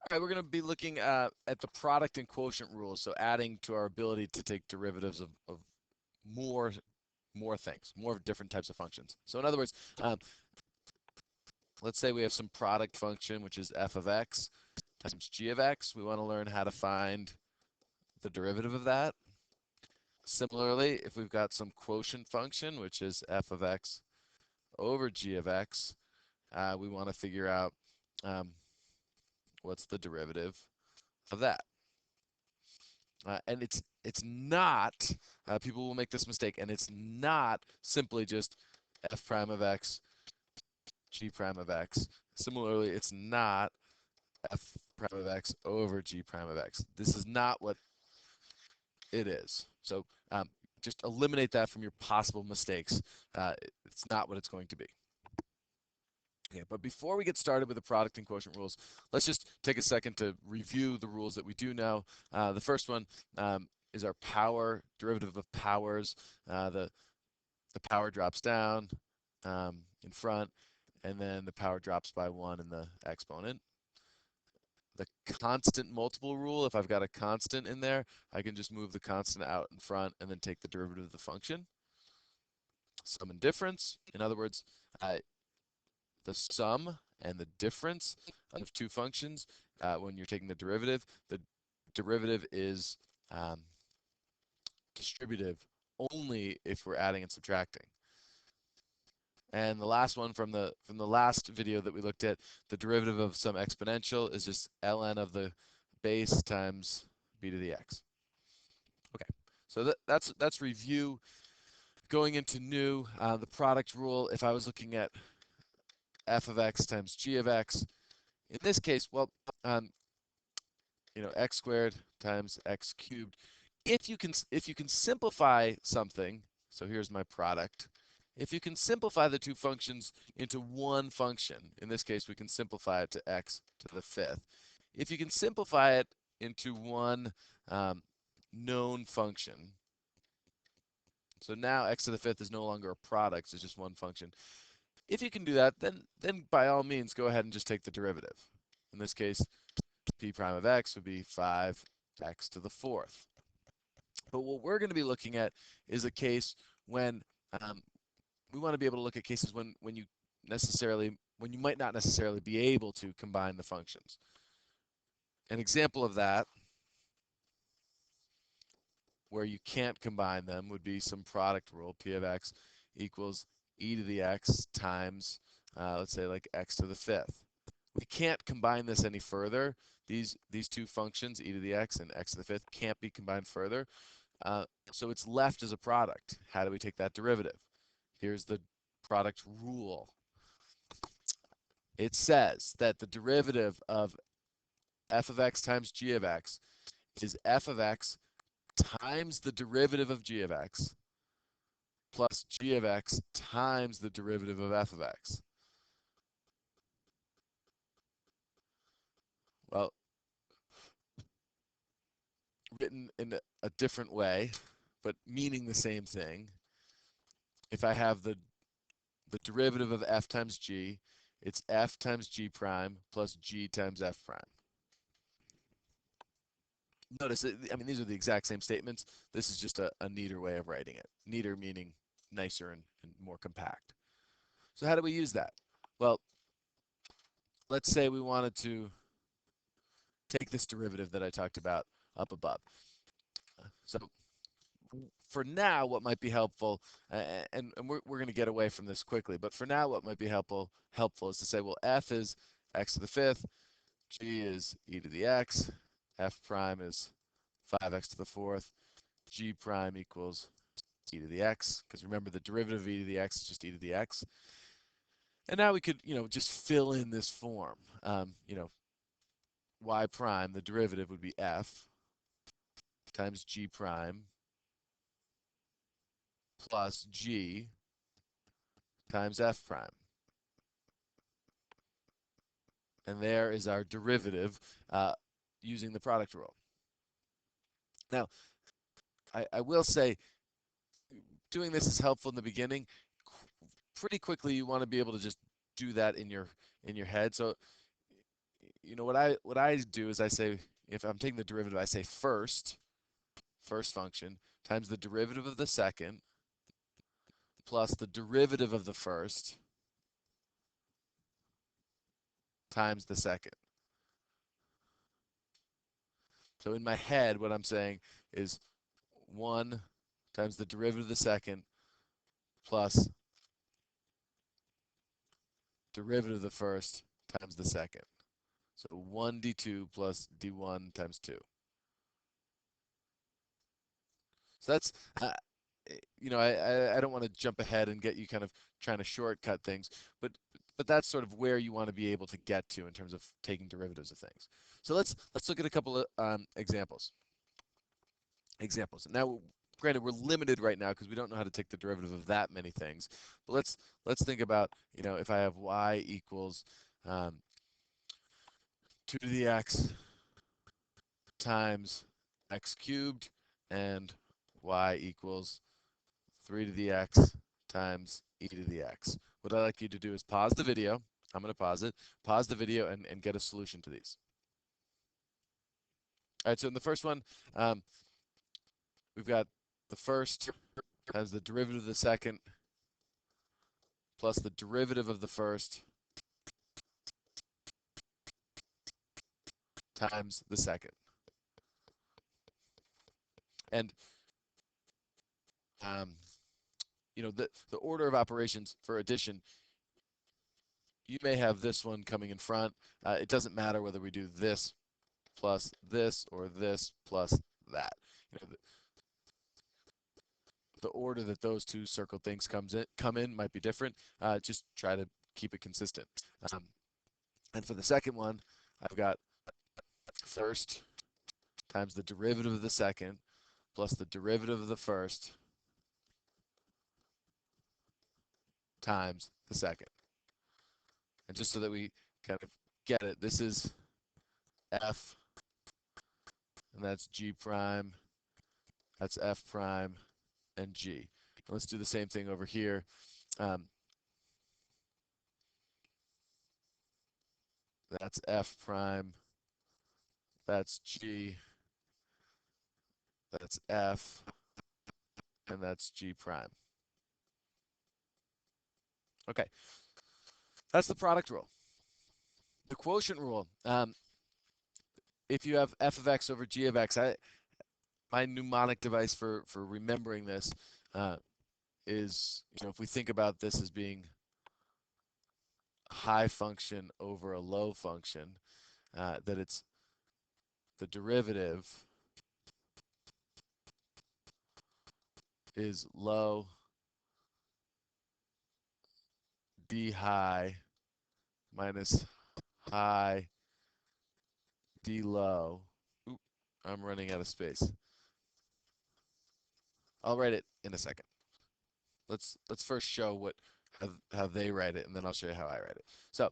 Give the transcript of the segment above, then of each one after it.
All right, we're going to be looking at the product and quotient rules, so adding to our ability to take derivatives of more more things, more different types of functions. So in other words, let's say we have some product function, which is f of x times g of x. We want to learn how to find the derivative of that. Similarly, if we've got some quotient function, which is f of x over g of x, we want to figure out what's the derivative of that. And it's not, people will make this mistake, and it's not simply just f prime of x, g prime of x. Similarly, it's not f prime of x over g prime of x. This is not what it is. So just eliminate that from your possible mistakes. It's not what it's going to be. Okay, but before we get started with the product and quotient rules, let's just take a second to review the rules that we do know. The first one is our power, derivative of powers. The power drops down in front, and then the power drops by 1 in the exponent. The constant multiple rule, if I've got a constant in there, I can just move the constant out in front and then take the derivative of the function. Sum and difference, in other words, the sum and the difference of two functions, when you're taking the derivative is distributive only if we're adding and subtracting. And the last one from the last video that we looked at, the derivative of some exponential is just ln of the base times b to the x. Okay, so that's review. Going into new, the product rule, if I was looking at f of x times g of x, in this case, well, x squared times x cubed. If you can simplify something, so here's my product. If you can simplify the two functions into one function, in this case we can simplify it to x to the fifth. If you can simplify it into one known function, so now x to the fifth is no longer a product, it's just one function. If you can do that, then by all means go ahead and just take the derivative. In this case, p prime of x would be 5x to the fourth. But what we're going to be looking at is a case when we want to be able to look at cases when you might not necessarily be able to combine the functions. An example of that, where you can't combine them, would be some product rule. P of x equals e to the x times, let's say, like x to the fifth. We can't combine this any further. These two functions, e to the x and x to the fifth, can't be combined further. So it's left as a product. How do we take that derivative? Here's the product rule. It says that the derivative of f of x times g of x is f of x times the derivative of g of x plus g of x times the derivative of f of x. Well, written in a different way, but meaning the same thing. If I have the derivative of f times g, it's f times g prime plus g times f prime. Notice, I mean, these are the exact same statements. This is just a neater way of writing it. Neater meaning nicer and more compact. So how do we use that? Well, let's say we wanted to take this derivative that I talked about up above. So for now, what might be helpful, and we're going to get away from this quickly, but for now, what might be helpful is to say, well, f is x to the fifth, g is e to the x, f prime is 5x to the fourth, g prime equals e to the x, because remember the derivative of e to the x is just e to the x. And now we could, just fill in this form. Y prime, the derivative would be f times g prime plus g times f prime. And there is our derivative using the product rule. Now, I will say doing this is helpful in the beginning. Pretty quickly, you want to be able to just do that in your head. So, what I do is I say if I'm taking the derivative, I say first function times the derivative of the second plus the derivative of the first times the second. So in my head, what I'm saying is 1 times the derivative of the second plus derivative of the first times the second. So 1 d2 plus d1 times 2. So that's, uh, I don't want to jump ahead and get you kind of trying to shortcut things, but that's sort of where you want to be able to get to in terms of taking derivatives of things. So let's look at a couple of examples. Now, granted, we're limited right now because we don't know how to take the derivative of that many things. But let's think about, if I have y equals 2 to the x times x cubed and y equals 3 to the x times e to the x. What I'd like you to do is pause the video. I'm going to pause the video and get a solution to these. All right, so in the first one, um, we've got the first as the derivative of the second plus the derivative of the first times the second. And um, the order of operations for addition, you may have this one coming in front. It doesn't matter whether we do this plus this or this plus that. The order that those two circled things come in might be different. Just try to keep it consistent. Um, and for the second one, I've got first times the derivative of the second plus the derivative of the first times the second. And just so that we kind of get it, this is f, and that's g prime, that's f prime, and g. And let's do the same thing over here. That's f prime, that's g, that's f, and that's g prime. Okay, that's the product rule. The quotient rule. If you have f of x over g of x, my mnemonic device for remembering this is, if we think about this as being a high function over a low function, that it's the derivative is low d high minus high d low. Oop, I'm running out of space. I'll write it in a second. Let's first show how they write it, and then I'll show you how I write it. So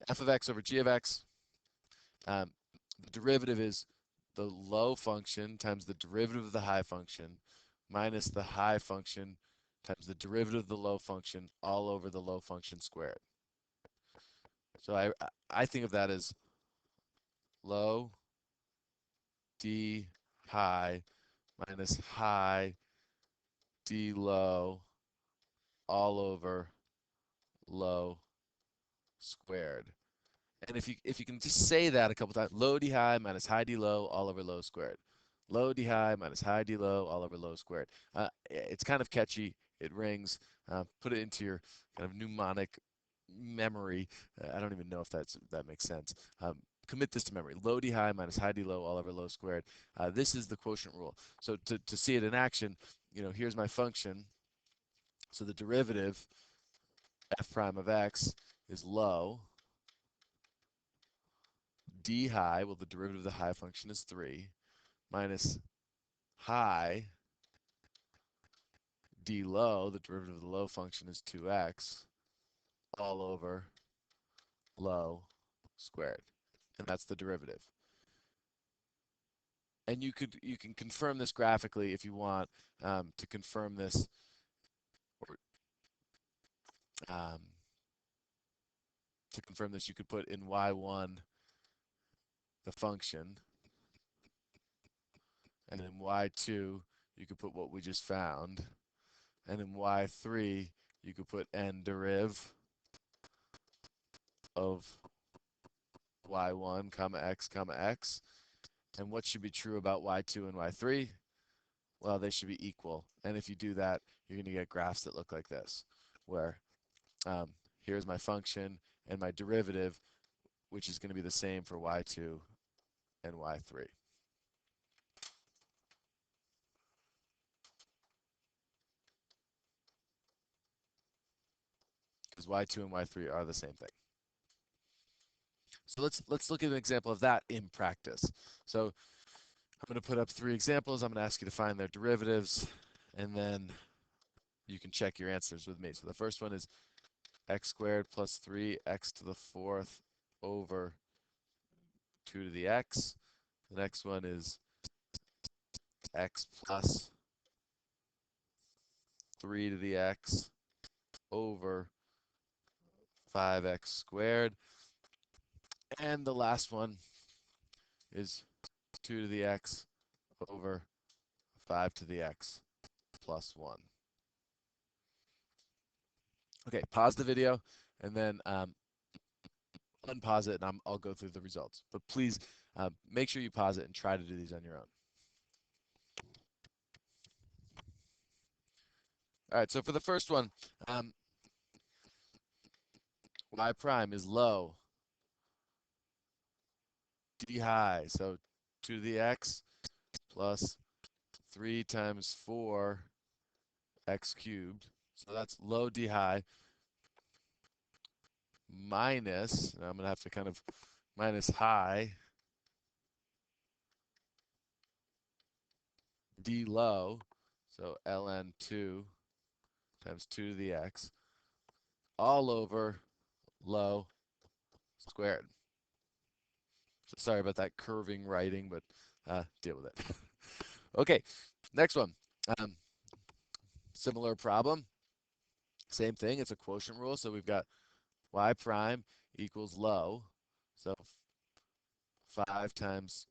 f of x over g of x. The derivative is the low function times the derivative of the high function minus the high function times the derivative of the low function all over the low function squared. So I think of that as low d high minus high d low all over low squared. And if you can just say that a couple times, low d high minus high d low all over low squared. Low d high minus high d low all over low squared. It's kind of catchy. It rings. Put it into your kind of mnemonic memory. I don't even know if that makes sense. Commit this to memory. Low d high minus high d low all over low squared. This is the quotient rule. So to see it in action, here's my function. So the derivative f prime of x is low d high, well, the derivative of the high function is 3, minus high d low, the derivative of the low function is 2x, all over low squared. And that's the derivative. And you can confirm this graphically if you want. To confirm this, or um, you could put in y1 the function, and in y2 you could put what we just found, and in y3 you could put n deriv of y1 comma x, and what should be true about y2 and y3? Well, they should be equal, and if you do that, you're going to get graphs that look like this, where um, here's my function and my derivative, which is going to be the same for y2 and y3. Because y2 and y3 are the same thing. So let's look at an example of that in practice. So I'm going to put up 3 examples. I'm going to ask you to find their derivatives, and then you can check your answers with me. So the first one is x squared plus 3x to the 4th over 2 to the x. The next one is x plus 3 to the x over 5x squared. And the last one is 2 to the x over 5 to the x plus 1. Okay, pause the video and then unpause it, and I'll go through the results. But please make sure you pause it and try to do these on your own. All right, so for the first one, y prime is low, d high, so 2 to the x plus 3 times 4 x cubed. So that's low d high minus, and I'm going to have to kind of minus high d low, so ln 2 times 2 to the x, all over low squared. So sorry about that curving writing, but deal with it. Okay, next one. Similar problem. Same thing. It's a quotient rule. So we've got y prime equals low. So 5 times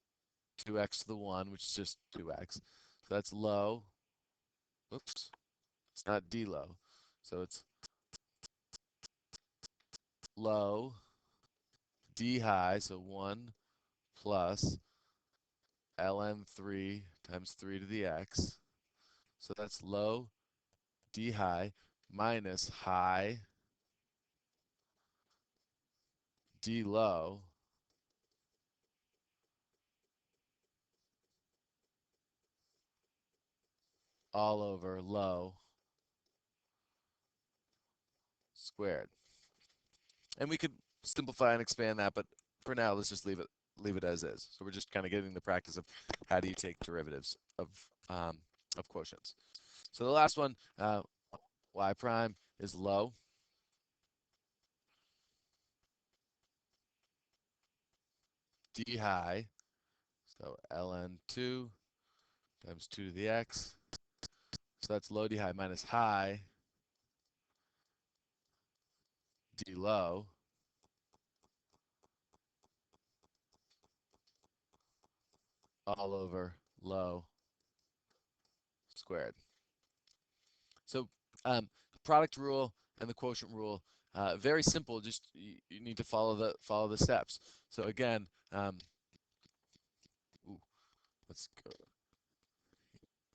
2x to the 1, which is just 2x. So that's low. Oops. It's not d low. So it's low d high. So 1 plus ln 3 times 3 to the x. So that's low d high minus high d low all over low squared. And we could simplify and expand that, but for now, let's just leave it as is. So we're just kind of getting the practice of how do you take derivatives of quotients. So the last one, y prime is low. D high, so ln 2 times 2 to the x. So that's low d high minus high d low all over low squared. So the product rule and the quotient rule, very simple. Just you need to follow the steps. So again, ooh, let's go.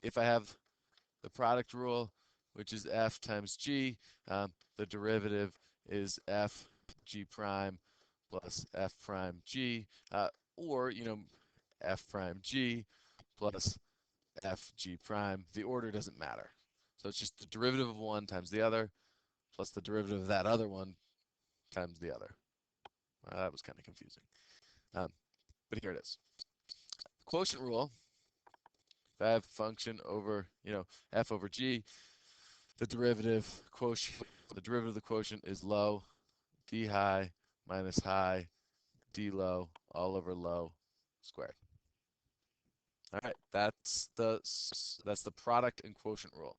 If I have the product rule, which is f times g, the derivative is f g prime plus f prime g, or f prime g plus f g prime. The order doesn't matter. So it's just the derivative of one times the other plus the derivative of that other one times the other. That was kind of confusing. But here it is. Quotient rule, if I have function over, f over g, the derivative of the quotient is low, d high minus high, d low, all over low squared. All right, that's the product and quotient rule.